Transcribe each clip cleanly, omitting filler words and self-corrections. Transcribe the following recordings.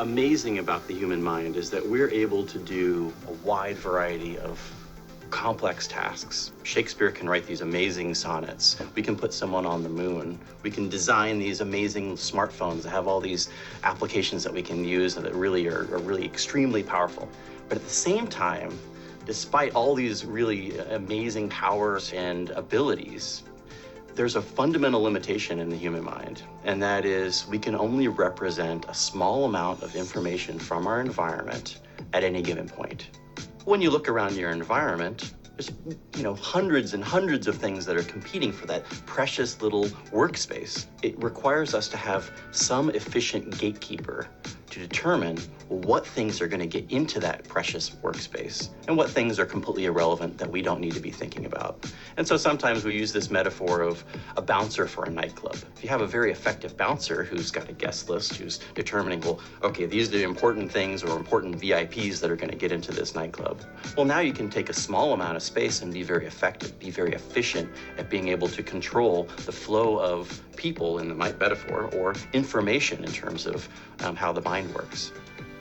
amazing about the human mind is that we're able to do a wide variety of complex tasks. Shakespeare can write these amazing sonnets. We can put someone on the moon. We can design these amazing smartphones that have all these applications that we can use that really are really extremely powerful. But at the same time, despite all these really amazing powers and abilities, there's a fundamental limitation in the human mind, and that is we can only represent a small amount of information from our environment at any given point. When you look around your environment, there's hundreds and hundreds of things that are competing for that precious little workspace. It requires us to have some efficient gatekeeper to determine what things are going to get into that precious workspace and what things are completely irrelevant that we don't need to be thinking about. And so sometimes we use this metaphor of a bouncer for a nightclub. If you have a very effective bouncer who's got a guest list, who's determining, well, okay, these are the important things or important VIPs that are going to get into this nightclub. Well, now you can take a small amount of space and be very effective, be very efficient at being able to control the flow of people in the metaphor or information in terms of how the mind works.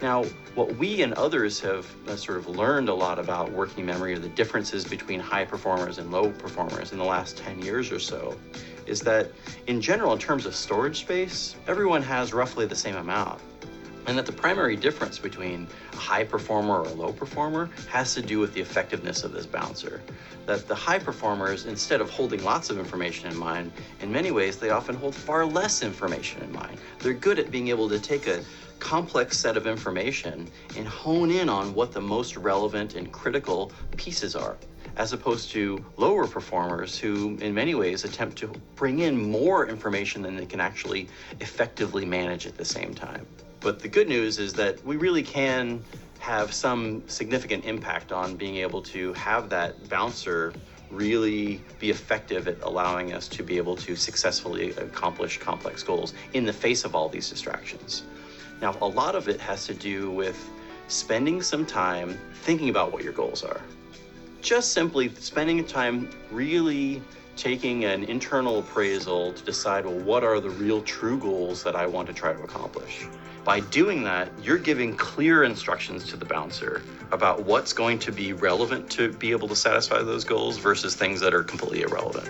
Now, what we and others have sort of learned a lot about working memory, or the differences between high performers and low performers in the last 10 years or so, is that in general, in terms of storage space, everyone has roughly the same amount. And that the primary difference between a high performer or a low performer has to do with the effectiveness of this bouncer. That the high performers, instead of holding lots of information in mind, in many ways, they often hold far less information in mind. They're good at being able to take a complex set of information and hone in on what the most relevant and critical pieces are, as opposed to lower performers who in many ways attempt to bring in more information than they can actually effectively manage at the same time. But the good news is that we really can have some significant impact on being able to have that bouncer really be effective at allowing us to be able to successfully accomplish complex goals in the face of all these distractions. Now, a lot of it has to do with spending some time thinking about what your goals are. Just simply spending time really taking an internal appraisal to decide, well, what are the real true goals that I want to try to accomplish? By doing that, you're giving clear instructions to the bouncer about what's going to be relevant to be able to satisfy those goals versus things that are completely irrelevant.